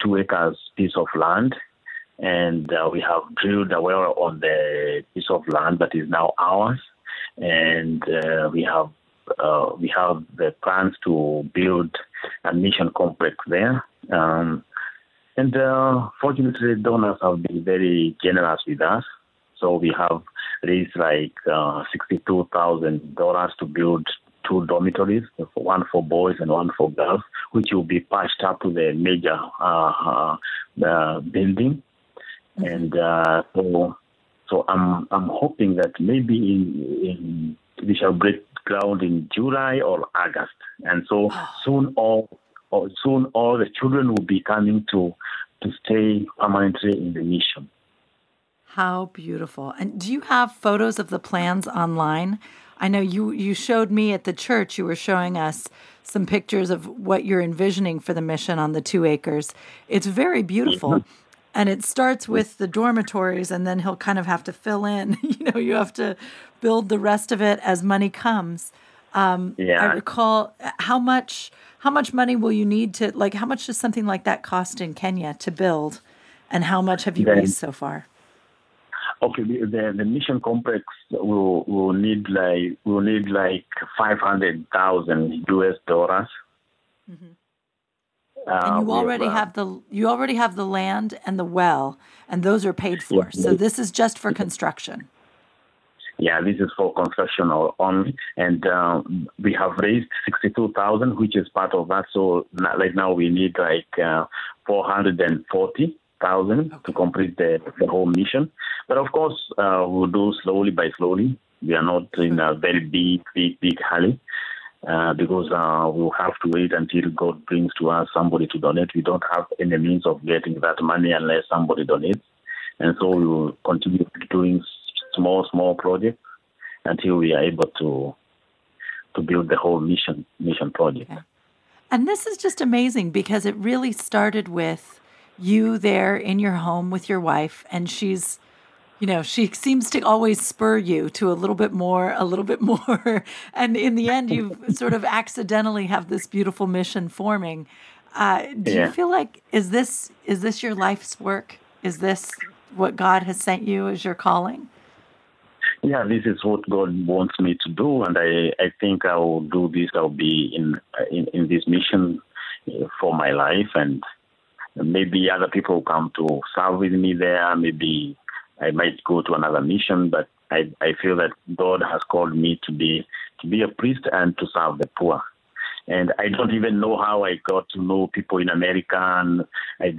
2 acres piece of land, and we have drilled a well on the piece of land that is now ours, and we have the plans to build a mission complex there. And fortunately, donors have been very generous with us. So we have raised $62,000 to build 2 dormitories, one for boys and one for girls, which will be patched up to the major building. And so I'm hoping that maybe we shall break ground in July or August, and so soon all the children will be coming to stay permanently in the mission. How beautiful. And do you have photos of the plans online? I know you showed me at the church, you were showing us some pictures of what you're envisioning for the mission on the 2 acres. It's very beautiful. Mm-hmm. And it starts with the dormitories, and then he'll kind of have to fill in. You have to build the rest of it as money comes. I recall, how much money will you need to, how much does something like that cost in Kenya to build? And how much have you raised so far? Okay, the mission complex will need like $500,000 US. Mm-hmm. And you already have the land and the well, and those are paid for. Yeah. So this is just for construction. Yeah, this is for construction only, and we have raised $62,000, which is part of that. So right now we need $440,000 to complete the whole mission. But of course, we'll do slowly by slowly. We are not in a very big hurry. Because we'll have to wait until God brings to us somebody to donate. We don't have any means of getting that money unless somebody donates. And so we will continue doing small projects until we are able to build the whole mission project. Okay. And this is just amazing because it really started with you there in your home with your wife, and she's, she seems to always spur you to a little bit more. And in the end, you sort of accidentally have this beautiful mission forming. Do you feel like, is this your life's work? Is this what God has sent you as your calling? Yeah, this is what God wants me to do. And I think I will do this. I'll be in this mission for my life. And maybe other people come to serve with me there. Maybe I might go to another mission, but I feel that God has called me to be a priest and to serve the poor. And I don't even know how I got to know people in America, and I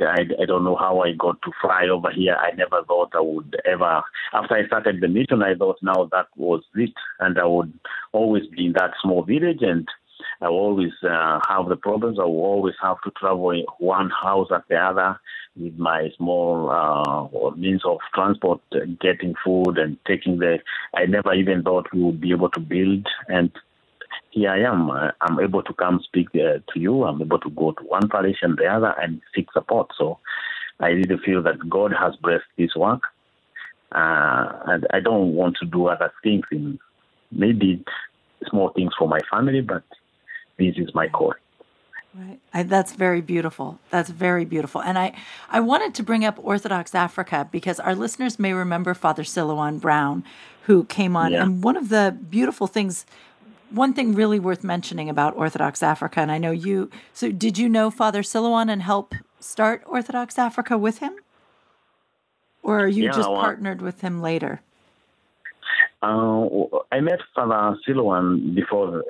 don't know how I got to fly over here. I never thought I would ever. After I started the mission, I thought now that was it, and I would always be in that small village, and I will always have the problems. I will always have to travel one house at the other with my small means of transport, getting food and taking I never even thought we would be able to build. And here I am. I'm able to come speak to you. I'm able to go to one parish and the other and seek support. So I really feel that God has blessed this work. And I don't want to do other things, maybe small things for my family, but this is my call. Right. That's very beautiful. That's very beautiful. And I wanted to bring up Orthodox Africa because our listeners may remember Father Silouan Brown, who came on. Yeah. And one of the beautiful things one thing really worth mentioning about Orthodox Africa, and I know you, so did you know Father Silouan and help start Orthodox Africa with him? Or are you just partnered with him later? I met Father Silouan before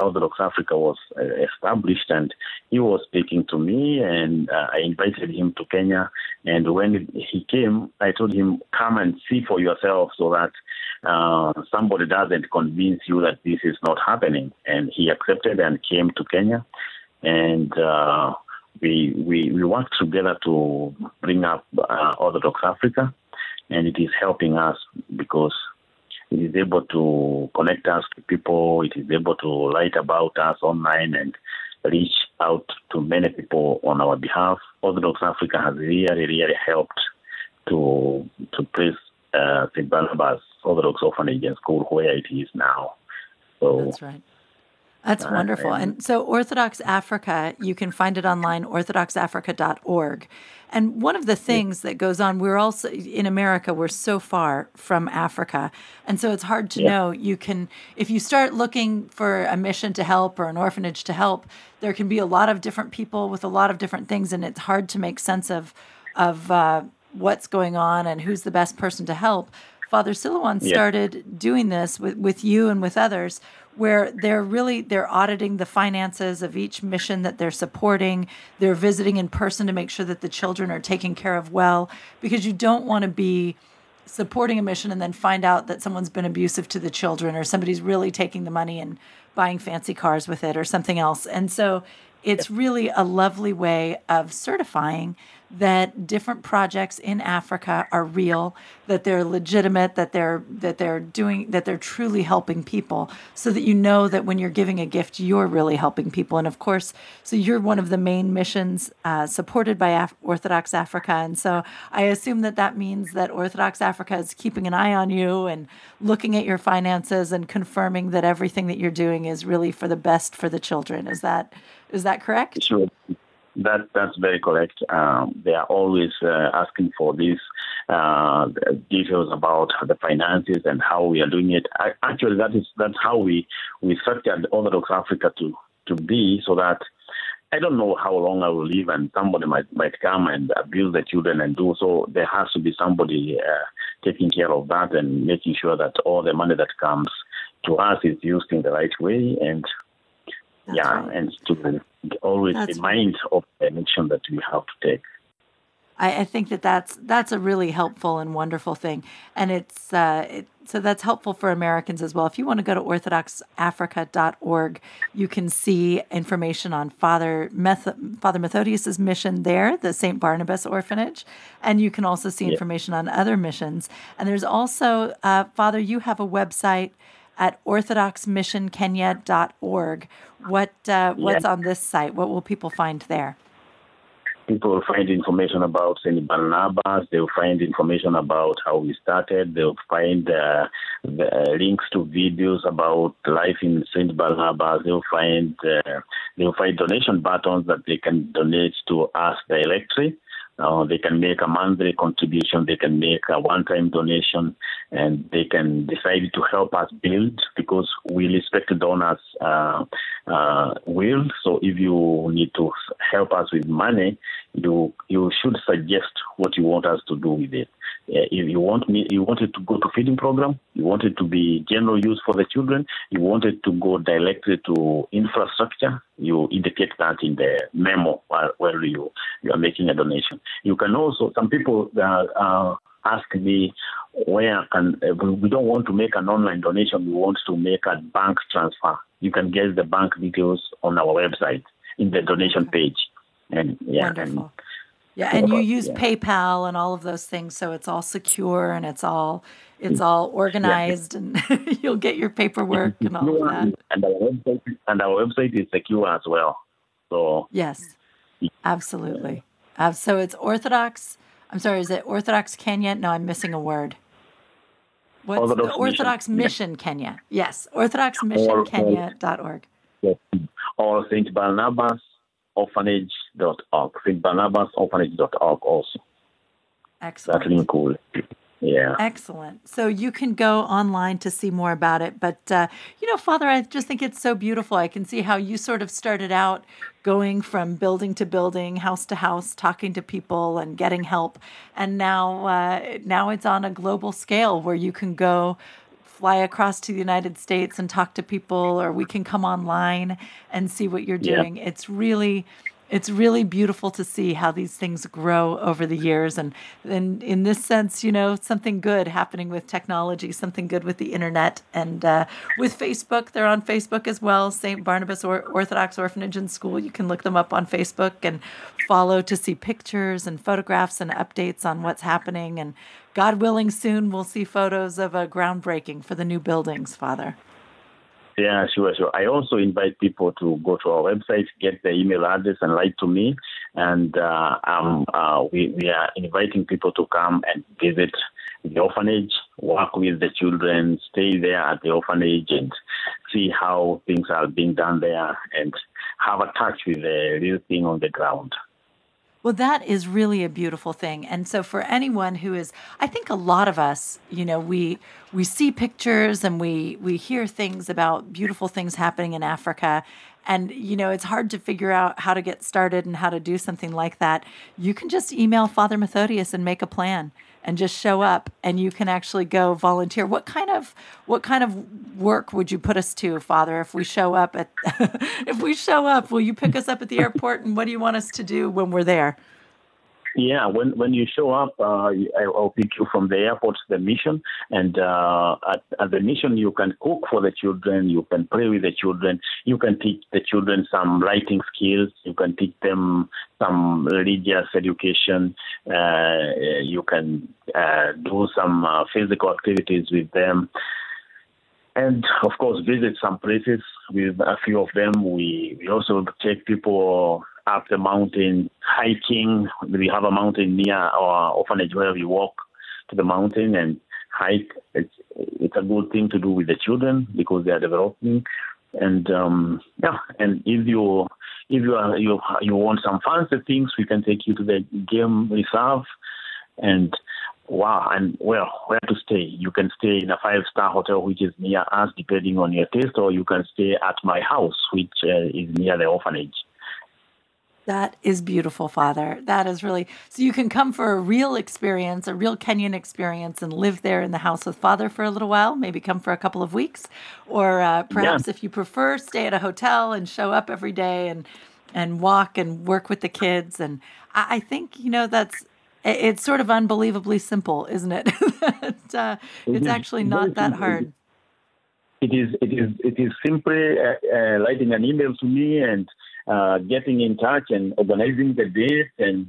Orthodox Africa was established, and he was speaking to me, and I invited him to Kenya. And when he came, I told him, come and see for yourself so that somebody doesn't convince you that this is not happening. And he accepted and came to Kenya. And we worked together to bring up Orthodox Africa, and it is helping us because it is able to connect us to people. It is able to write about us online and reach out to many people on our behalf. Orthodox Africa has really helped to place St. Barnabas Orthodox Orphanage and School where it is now. So that's right. That's wonderful. And so Orthodox Africa, you can find it online, orthodoxafrica.org. And one of the things that goes on, we're also, in America, we're so far from Africa. And so it's hard to know. You can, if you start looking for a mission to help or an orphanage to help, there can be a lot of different people with a lot of different things, and it's hard to make sense of what's going on and who's the best person to help. Father Silouan started doing this with you and with others, where they're auditing the finances of each mission that they're supporting. They're visiting in person to make sure that the children are taken care of well, because you don't want to be supporting a mission and then find out that someone's been abusive to the children, or somebody's really taking the money and buying fancy cars with it or something else. And so it's really a lovely way of certifying that different projects in Africa are real, that they're legitimate, that they're truly helping people, so that you know that when you're giving a gift, you're really helping people. And of course, so you're one of the main missions supported by Orthodox Africa. And so I assume that means that Orthodox Africa is keeping an eye on you and looking at your finances and confirming that everything that you're doing is really for the best for the children. Is that correct? Sure. That's very correct. They are always asking for these details about the finances and how we are doing it. Actually, that's how we structured Orthodox Africa to be, so that I don't know how long I will live, and somebody might come and abuse the children and do so. There has to be somebody taking care of that and making sure that all the money that comes to us is used in the right way, and and to always remind of the mission that we have to take. I think that's a really helpful and wonderful thing, and it's so that's helpful for Americans as well. If you want to go to orthodoxafrica.org, you can see information on Father Methodius' mission there, the St. Barnabas Orphanage, and you can also see information on other missions. And there's also, Father, you have a website at orthodoxmissionkenya.org. What's on this site? What will people find there? People will find information about St. Barnabas. They'll find information about how we started. They'll find the links to videos about life in St. Barnabas. They'll find donation buttons that they can donate to us directly. They can make a monthly contribution. They can make a one-time donation, and they can decide to help us build, because we respect donors' will. So if you need to help us with money, you should suggest what you want us to do with it. If you want it to go to feeding program, you want it to be general use for the children, you want it to go directly to infrastructure, you indicate that in the memo where you are making a donation. You can also, some people ask me, we don't want to make an online donation, we want to make a bank transfer. You can get the bank details on our website in the donation page. And wonderful. And you use PayPal and all of those things, so it's all secure and it's all organized, and you'll get your paperwork and all of that. And our website is secure as well. So yes, absolutely. So it's Orthodox. I'm sorry, is it Orthodox Kenya? No, I'm missing a word. What's the Orthodox Mission Kenya? Yes, orthodoxmissionkenya.org. Or St. Barnabas Orphanage.org. St. Barnabas Orphanage.org also. Excellent. That's really cool. Yeah. Excellent. So you can go online to see more about it. But, Father, I just think it's so beautiful. I can see how you sort of started out going from building to building, house to house, talking to people and getting help. And now it's on a global scale where you can go fly across to the United States and talk to people, or we can come online and see what you're doing. Yeah. It's really beautiful to see how these things grow over the years. And in this sense, something good happening with technology, something good with the internet. And with Facebook, they're on Facebook as well, St. Barnabas Orthodox Orphanage and School. You can look them up on Facebook and follow to see pictures and photographs and updates on what's happening. And God willing, soon we'll see photos of a groundbreaking for the new buildings, Father. Yeah, sure. I also invite people to go to our website, get the email address, and write to me. And we are inviting people to come and visit the orphanage, work with the children, stay there at the orphanage, and see how things are being done there, and have a touch with the real thing on the ground. Well, that is really a beautiful thing. And so for anyone who is, I think a lot of us, we see pictures and we hear things about beautiful things happening in Africa. And, it's hard to figure out how to get started and how to do something like that. You can just email Father Methodius and make a plan and just show up, and you can actually go volunteer. What kind of work would you put us to, Father, if we show up will you pick us up at the airport, and what do you want us to do when we're there? Yeah, when you show up, I'll pick you from the airport to the mission. And at the mission, you can cook for the children. You can pray with the children. You can teach the children some writing skills. You can teach them some religious education. You can do some physical activities with them. And, of course, visit some places with a few of them. We also take people up the mountain hiking. We have a mountain near our orphanage where we walk to the mountain and hike. It's a good thing to do with the children because they are developing. And and if you want some fancy things, we can take you to the game reserve and where to stay. You can stay in a 5-star hotel which is near us, depending on your taste, or you can stay at my house, which is near the orphanage. That is beautiful, Father. That is really, so you can come for a real experience, a real Kenyan experience, and live there in the house with Father for a little while, maybe come for a couple of weeks, or perhaps if you prefer, stay at a hotel and show up every day and walk and work with the kids. And I think, it's sort of unbelievably simple, isn't it? It's actually not that hard. It is simply writing an email to me and getting in touch and organizing the date, and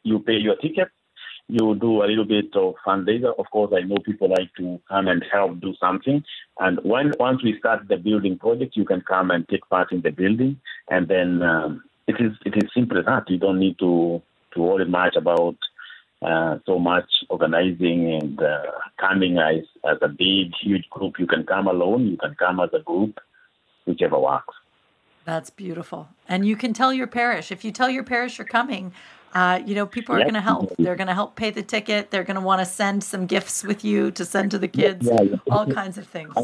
you pay your ticket. You do a little bit of fundraiser. Of course, I know people like to come and help do something. And once we start the building project, you can come and take part in the building. And then it is simple as that. You don't need to worry much about so much organizing and coming as a big, huge group. You can come alone. You can come as a group, whichever works. That's beautiful. And you can tell your parish. If you tell your parish you're coming, people are going to help. They're going to help pay the ticket. They're going to want to send some gifts with you to send to the kids, all kinds of things.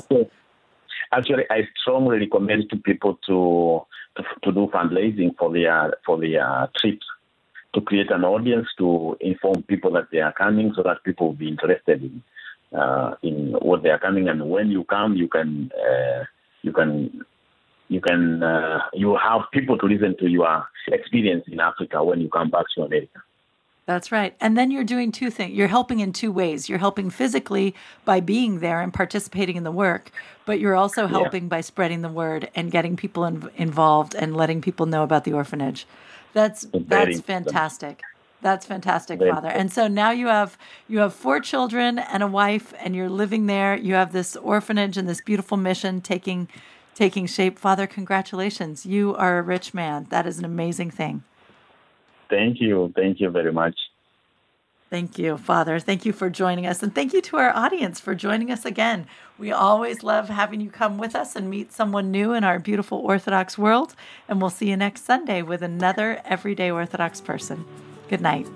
Actually, I strongly recommend to people to do fundraising for their trips, to create an audience, to inform people that they are coming so that people will be interested in what they are coming. And when you come, you have people to listen to your experience in Africa when you come back to America. That's right. And then you're doing two things. You're helping in two ways. You're helping physically by being there and participating in the work, but you're also helping by spreading the word and getting people involved and letting people know about the orphanage. That's fantastic. That's fantastic, Father. And so now you have 4 children and a wife, and you're living there. You have this orphanage and this beautiful mission taking shape. Father, congratulations. You are a rich man. That is an amazing thing. Thank you. Thank you very much. Thank you, Father. Thank you for joining us. And thank you to our audience for joining us again. We always love having you come with us and meet someone new in our beautiful Orthodox world. And we'll see you next Sunday with another everyday Orthodox person. Good night.